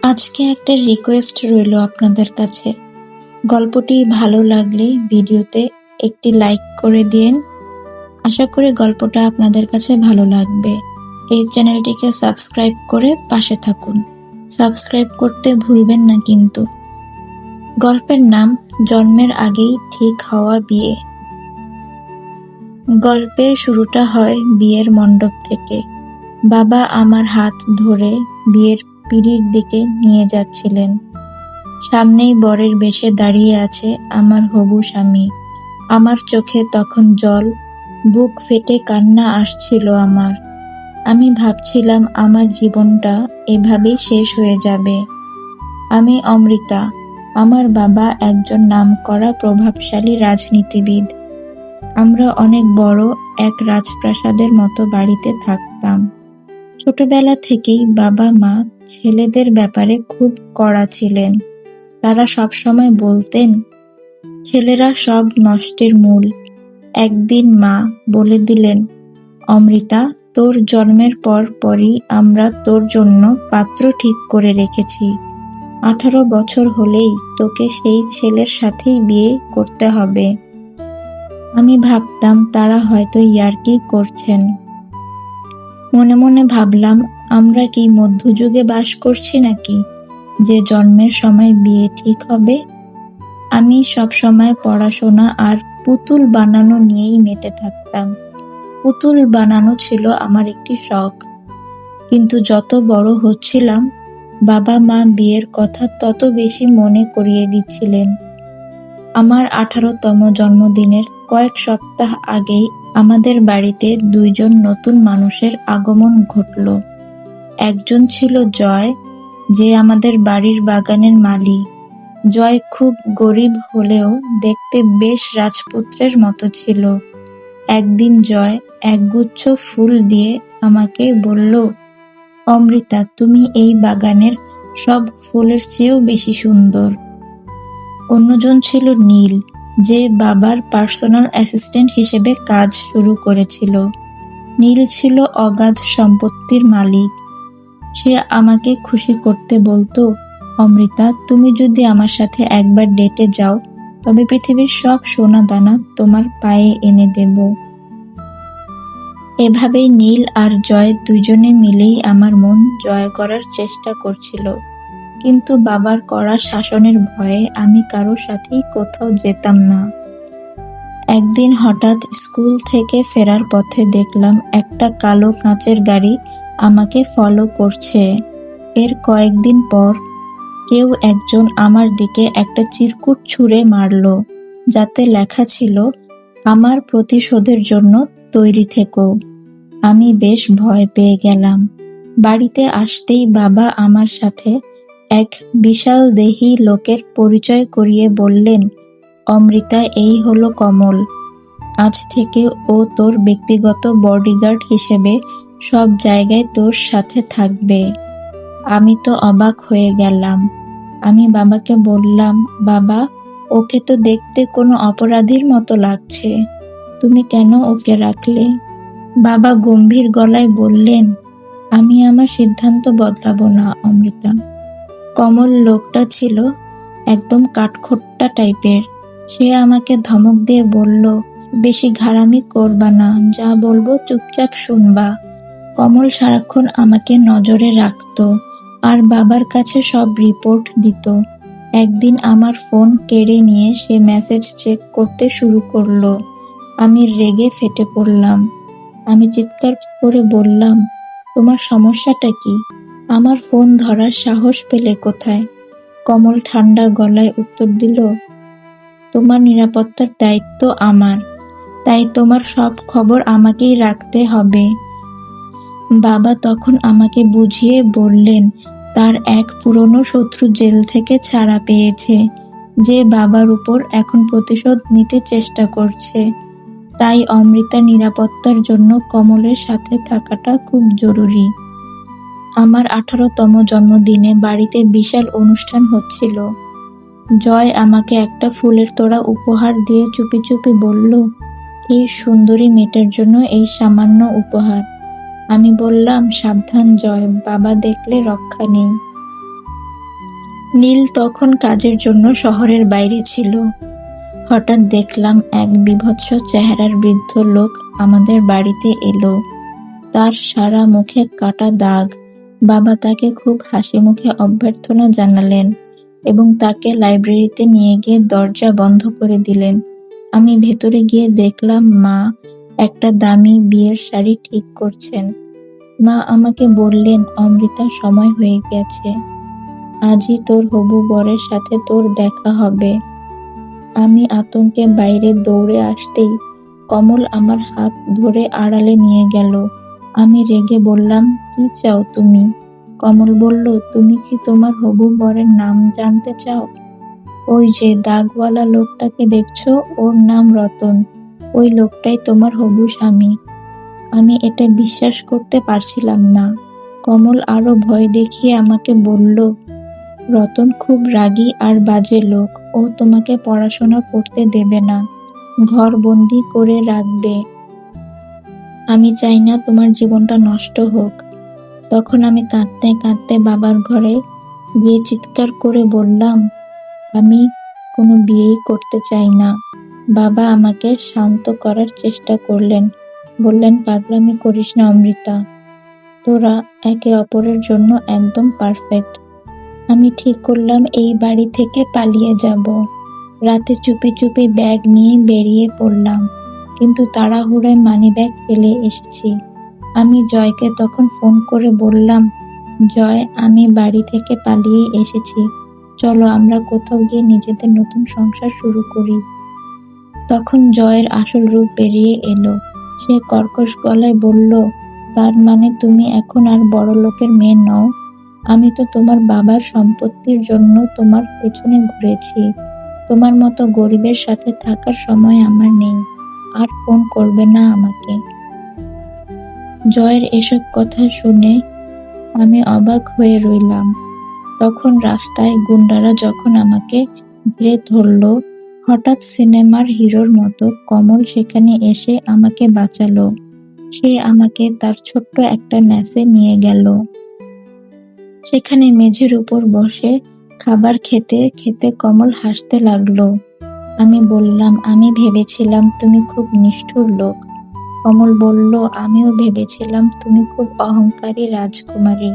আজকে একটা রিকোয়েস্ট রইল আপনাদের কাছে। গল্পটি ভালো লাগলে ভিডিওতে একটি লাইক করে দিন। আশা করি গল্পটা আপনাদের কাছে ভালো লাগবে। এই চ্যানেলটিকে সাবস্ক্রাইব করে পাশে থাকুন। সাবস্ক্রাইব করতে ভুলবেন না কিন্তু। গল্পের নাম জন্মের আগেই ঠিক হওয়া বিয়ে। গল্পের শুরুটা হয় বিয়ের মণ্ডপ থেকে। বাবা আমার হাত ধরে বিয়ের পিঁড়ির দিকে নিয়ে যাচ্ছিলেন। সামনেই বরের বেশে দাঁড়িয়ে আছে আমার হবু স্বামী। আমার চোখে তখন জল, বুক ফেটে কান্না আসছিল আমার। আমি ভাবছিলাম আমার জীবনটা এভাবেই শেষ হয়ে যাবে। আমি অমৃতা। আমার বাবা একজন নামকরা প্রভাবশালী রাজনীতিবিদ। আমরা অনেক বড় এক রাজপ্রাসাদের মতো বাড়িতে থাকতাম। ছোটবেলা থেকেই বাবা মা ছেলেদের ব্যাপারে খুব কড়া ছিলেন। তারা সবসময় বলতেন, ছেলেরা সব নষ্টের মূল। একদিন মা বলে দিলেন, অমৃতা, তোর জন্মের পরই আমরা তোর জন্য পাত্র ঠিক করে রেখেছি। 18 বছর হলেই তোকে সেই ছেলের সাথেই বিয়ে করতে হবে। আমি ভাবতাম তারা হয়তো ইয়ার্কি করছেন। মনে মনে ভাবলাম, আমরা কি মধ্যযুগে বাস করছি নাকি যে জন্মের সময় বিয়ে ঠিক হবে? আমি সব সময় পড়াশোনা আর পুতুল বানানো নিয়েই মেতে থাকতাম। পুতুল বানানো ছিল আমার একটি শখ। কিন্তু যত বড় হচ্ছিলাম, বাবা মা বিয়ের কথা তত বেশি মনে করিয়ে দিচ্ছিলেন। আমার 18তম জন্মদিনের কয়েক সপ্তাহ আগেই আমাদের বাড়িতে 2 জন নতুন মানুষের আগমন ঘটল। একজন ছিল জয়, যে আমাদের বাড়ির বাগানের মালী। জয় খুব গরিব হলেও দেখতে বেশ রাজপুত্রের মতো ছিল। একদিন জয় একগুচ্ছ ফুল দিয়ে আমাকে বলল, অমৃতা, তুমি এই বাগানের সব ফুলের চেয়েও বেশি সুন্দর। অন্যজন ছিল নীল, যে বাবার পার্সোনাল অ্যাসিস্ট্যান্ট হিসেবে কাজ শুরু করেছিল। নীল ছিল অগাধ সম্পত্তির মালিক। সে আমাকে খুশি করতে বলতো, অমৃতা, তুমি যদি আমার সাথে একবার ডেটে যাও, তবে পৃথিবীর সব সোনা দানা তোমার পায়ে এনে দেব। এভাবেই নীল আর জয় দুজনে মিলেই আমার মন জয় করার চেষ্টা করছিল। কিন্তু বাবার কড়া শাসনের ভয়ে আমি কারো সাথেই কোথাও যেতাম না। একদিন হঠাৎ স্কুল থেকে ফেরার পথে দেখলাম একটা কালো কাঁচের গাড়ি আমাকে ফলো করছে। এর কয়েকদিন পর কেউ একজন আমার দিকে একটা চিরকুট ছুঁড়ে মারল, যাতে লেখা ছিল, আমার প্রতিশোধের জন্য তৈরি থেকো। আমি বেশ ভয় পেয়ে গেলাম। বাড়িতে আসতেই বাবা আমার সাথে এক বিশাল দেহী লোকের পরিচয় করিয়ে বললেন, অমৃতা, এই হলো কমল। আজ থেকে ও তোর ব্যক্তিগত বডিগার্ড হিসেবে সব জায়গায় তোর সাথে থাকবে। আমি তো অবাক হয়ে গেলাম। আমি বাবাকে বললাম, বাবা, ওকে তো দেখতে কোনো অপরাধীর মতো লাগছে। তুমি কেন ওকে রাখলে? বাবা গম্ভীর গলায় বললেন, আমি আমার সিদ্ধান্ত বদলাবো না, অমৃতা। কমল লোকটা ছিল একদম কাঠখোট্টা টাইপের। সে আমাকে ধমক দিয়ে বলল, বেশি ঘাড়ামি করবা না, যা বলবো চুপচাপ শুনবা। কমল সারাক্ষণ আমাকে নজরে রাখতো আর বাবার কাছে সব রিপোর্ট দিত। একদিন আমার ফোন কেড়ে নিয়ে সে মেসেজ চেক করতে শুরু করলো। আমি রেগে ফেটে পড়লাম। আমি চিৎকার করে বললাম, তোমার সমস্যাটা কি? আমার ফোন ধরার সাহস পেলে কোথায়? কমল ঠান্ডা গলায় উত্তর দিল, তোমার নিরাপত্তার দায়িত্ব আমার, তাই তোমার সব খবর আমাকেই রাখতে হবে। বাবা তখন আমাকে বুঝিয়ে বললেন, তার এক পুরনো শত্রু জেল থেকে ছাড়া পেয়েছে, যে বাবার উপর এখন প্রতিশোধ নিতে চেষ্টা করছে। তাই অমৃতার নিরাপত্তার জন্য কমলের সাথে থাকাটা খুব জরুরি। আমার 18তম জন্মদিনে বাড়িতে বিশাল অনুষ্ঠান হচ্ছিল। জয় আমাকে একটা ফুলের তোড়া উপহার দিয়ে চুপি চুপি বলল, এই সুন্দরী মেয়েটার জন্য এই সামান্য উপহার। আমি বললাম, সাবধান জয়, বাবা দেখলে রক্ষা নেই। নীল তখন কাজের জন্য শহরের বাইরে ছিল। হঠাৎ দেখলাম এক বীভৎস চেহারার বৃদ্ধ লোক আমাদের বাড়িতে এলো। তার সারা মুখে কাটা দাগ। বাবা তাকে খুব হাসি মুখে অভ্যর্থনা জানালেন এবং তাকে লাইব্রেরিতে নিয়ে গিয়ে দরজা বন্ধ করে দিলেন। আমি ভেতরে গিয়ে দেখলাম মা একটা দামি বিয়ের শাড়ি ঠিক করছেন। মা আমাকে বললেন, অমৃতা, সময় হয়ে গেছে, আজই তোর হবু বরের সাথে তোর দেখা হবে। আমি আতঙ্কে বাইরে দৌড়ে আসতেই কমল আমার হাত ধরে আড়ালে নিয়ে গেল। আমি রেগে বললাম, কি চাও তুমি? কমল বলল, তুমি কি তোমার হবু বরের নাম জানতে চাও? ওই যে দাগওয়ালা লোকটাকে দেখছো, ওর নাম রতন। ওই লোকটাই তোমার হবু স্বামী। আমি এটা বিশ্বাস করতে পারছিলাম না। কমল আরো ভয় দেখিয়ে আমাকে বলল, রতন খুব রাগী আর বাজে লোক। ও তোমাকে পড়াশোনা করতে দেবে না, ঘর বন্দি করে রাখবে। আমি চাই না তোমার জীবনটা নষ্ট হোক। তখন আমি কাঁদতে কাঁদতে বাবার ঘরে গিয়ে চিৎকার করে বললাম, আমি কোনো বিয়েই করতে চাই না। বাবা আমাকে শান্ত করার চেষ্টা করলেন, বললেন, পাগলামি করিস না অমৃতা, তোরা একে অপরের জন্য একদম পারফেক্ট। আমি ঠিক করলাম এই বাড়ি থেকে পালিয়ে যাব। রাতে চুপি চুপি ব্যাগ নিয়ে বেরিয়ে পড়লাম, কিন্তু তাড়াহুড়োয় মানিব্যাগ ফেলে এসেছি। আমি জয়কে তখন ফোন করে বললাম, জয়, আমি বাড়ি থেকে পালিয়ে এসেছি, চলো আমরা কোথাও গিয়ে নিজেদের নতুন সংসার শুরু করি। তখন জয়ের আসল রূপ বেরিয়ে এলো। সে কর্কশ গলায় বলল, তার মানে তুমি এখন আর বড় লোকের মেয়ে নও? আমি তো তোমার বাবার সম্পত্তির জন্য তোমার পেছনে ঘুরেছি। তোমার মতো গরিবের সাথে থাকার সময় আমার নেই। আর ফোন করবে না আমাকে। জয়ের এসব কথা শুনে আমি অবাক হয়ে রইলাম। তখন রাস্তায় গুন্ডারা যখন আমাকে ঘিরে ধরলো, হঠাৎ সিনেমার হিরোর মতো কমল সেখানে এসে আমাকে বাঁচালো। সে আমাকে তার ছোট্ট একটা মেসে নিয়ে গেল। সেখানে মেঝের উপর বসে খাবার খেতে খেতে কমল হাসতে লাগলো। আমি বললাম, আমি ভেবেছিলাম তুমি খুব নিষ্ঠুর লোক। কমল বলল, আমিও ভেবেছিলাম তুমি খুব অহংকারী রাজকুমারী।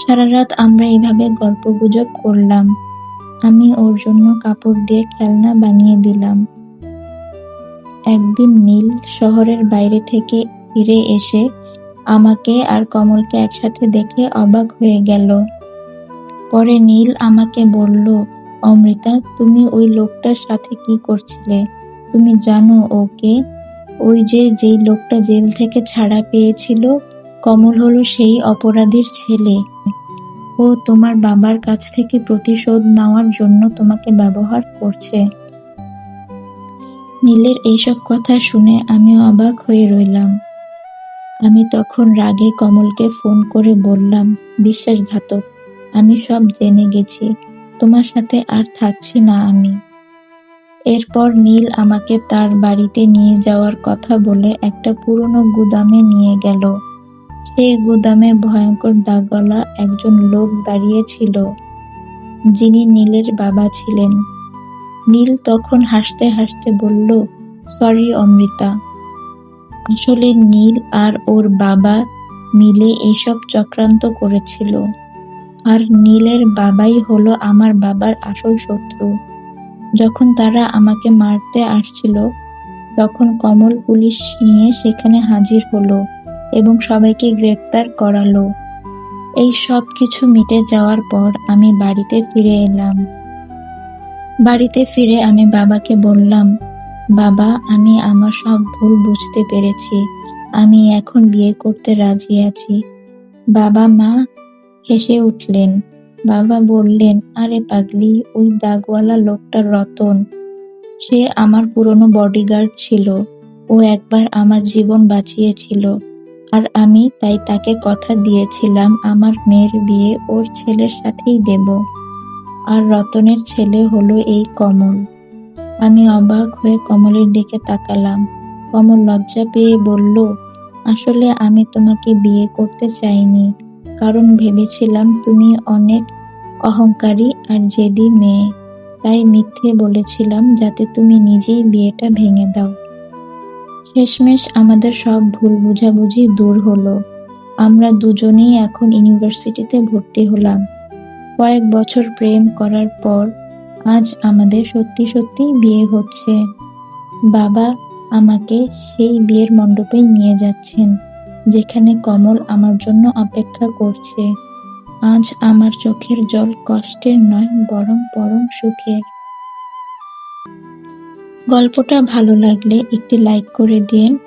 সারা রাত আমরা এইভাবে গল্পগুজব করলাম। আমি ওর জন্য কাপড় দিয়ে খেলনা বানিয়ে দিলাম। একদিন নীল শহরের বাইরে থেকে ফিরে এসে আমাকে আর কমলকে একসাথে দেখে অবাক হয়ে গেল। পরে নীল আমাকে বলল, অমৃতা, তুমি ওই লোকটার সাথে কি করছিলে? তুমি জানো ও কে? ওই যেই লোকটা জেল থেকে ছাড়া পেয়েছিল, কমল হলো সেই অপরাধীর ছেলে। ও তোমার বাবার কাছ থেকে প্রতিশোধ নেওয়ার জন্য তোমাকে ব্যবহার করছে। নীলের এইসব কথা শুনে আমি অবাক হয়ে রইলাম। আমি তখন রাগে কমলকে ফোন করে বললাম, বিশ্বাসঘাতক, আমি সব জেনে গেছি, তোমার সাথে আর থাকছি না আমি। এরপর নীল আমাকে তার বাড়িতে নিয়ে যাওয়ার কথা বলে একটা পুরনো গুদামে নিয়ে গেল। সেই গুদামে ভয়ঙ্কর দাগওয়ালা একজন লোক দাঁড়িয়ে ছিল, যিনি নীলের বাবা ছিলেন। নীল তখন হাসতে হাসতে বলল, সরি অমৃতা। আসলে নীল আর ওর বাবা মিলে এইসব চক্রান্ত করেছিল। আর নীলের বাবাই হলো আমার বাবার আসল শত্রু। যখন তারা আমাকে মারতে আসছিল, তখন কমল পুলিশ নিয়ে সেখানে হাজির হলো এবং সবাইকে গ্রেপ্তার করালো। এই সব কিছু মিটে যাওয়ার পর আমি বাড়িতে ফিরে এলাম। বাড়িতে ফিরে আমি বাবাকে বললাম, বাবা, আমি আমার সব ভুল বুঝতে পেরেছি, আমি এখন বিয়ে করতে রাজি আছি। বাবা মা হেসে উঠলেন। বাবা বললেন, আরে পাগলি, ওই দাগওয়ালা লোকটা রতন। সে আমার পুরনো বডিগার্ড ছিল। ও একবার আমার জীবন বাঁচিয়েছিল, আর আমি তাই তাকে কথা দিয়েছিলাম আমার মেয়ের বিয়ে ওর ছেলের সাথেই দেব। আর রতনের ছেলে হলো এই কমল। আমি অবাক হয়ে কমলের দিকে তাকালাম। কমল লজ্জা পেয়ে বলল, আসলে আমি তোমাকে বিয়ে করতে চাইনি, কারণ ভেবেছিলাম তুমি অনেক অহংকারী আর জেদি মেয়ে, তাই মিথ্যে বলেছিলাম যাতে তুমি নিজেই বিয়েটা ভেঙে দাও। শেষমেশ আমাদের সব ভুল বোঝাবুঝি দূর হলো। আমরা দুজনেই এখন ইউনিভার্সিটিতে ভর্তি হলাম। কয়েক বছর প্রেম করার পর আজ আমাদের সত্যি সত্যি বিয়ে হচ্ছে। বাবা আমাকে সেই বিয়ের মণ্ডপে নিয়ে যাচ্ছেন, যেখানে কমল আমার জন্য অপেক্ষা করছে। আজ আমার চোখের জল কষ্টের নয়, বরং পরম সুখের। গল্পটা ভালো লাগলে একটি লাইক করে দিন,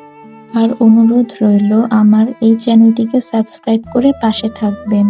আর অনুরোধ রইল আমার এই চ্যানেলটিকে সাবস্ক্রাইব করে পাশে থাকবেন।